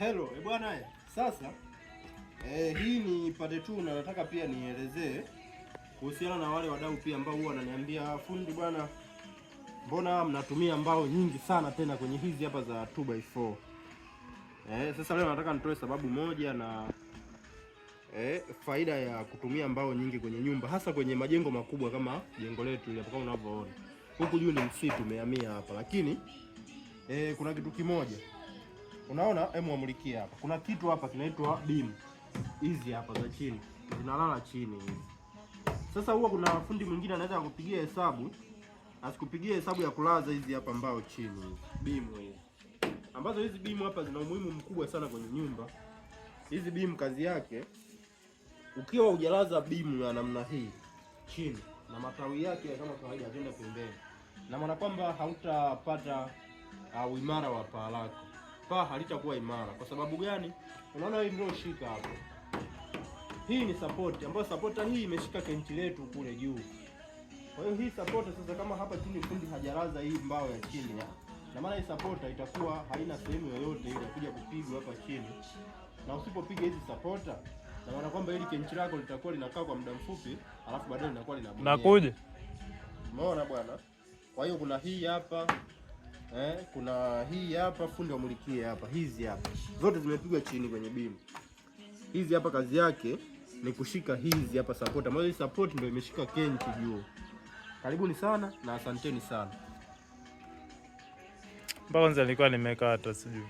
Hello, bwana sasa hii ni pande tu na nataka pia nielezee kuhusiana na wale wadau pia ambao huwa wananiambia fundi bwana, mbona mnatumia mbao nyingi sana tena kwenye hizi hapa za 2x4. Sasa leo nataka nitoe sababu moja na faida ya kutumia mbao nyingi kwenye nyumba, hasa kwenye majengo makubwa kama jengo letu hili hapa. Kama unavyoona huku juu ni msitu umehamia hapa, lakini kuna kitu kimoja unaona, amulikia hapa, kuna kitu hapa kinaitwa beam. Hizi hapa za chini zinalala chini hizi. Sasa huwa kuna fundi mwingine anaweza kukupigia hesabu, asikupigie hesabu ya kulaza hizi hapa mbao chini hizi beam hizi, ambazo hizi beam hapa zina umuhimu mkubwa sana kwenye nyumba. Hizi beam kazi yake, ukiwa hujalaza beam ya namna hii chini na matawi yake kama kawaida yanaenda pembeni, na maana kwamba hautapata uimara wa paa lako. Paa halitakuwa imara. Kwa sababu gani? Unaona hii ndio shika hapo, hii ni support ambayo supporta hii imeshika kenchi letu kule juu. Kwa hiyo hii supporta sasa, kama hapa chini fundi hajalaza hii mbao ya chini, na maana hii supporta itakuwa haina sehemu yoyote ile kuja kupigwa hapa chini, na usipopiga hizi supporta, na maana kwamba hili kenchi lako litakuwa linakaa kwa muda mfupi, alafu baadaye linakuwa linabonyea. Nakuja. Umeona bwana? Kwa hiyo kuna hii hapa kuna hii hapa, fundi wamulikie hapa, hizi hapa zote zimepigwa chini kwenye beam. Hizi hapa kazi yake ni kushika hizi hapa support, ambayo hii support ndio imeshika kenchi juu. Karibuni sana na asanteni sana. Mpaka kwanza nilikuwa nimekata sijui.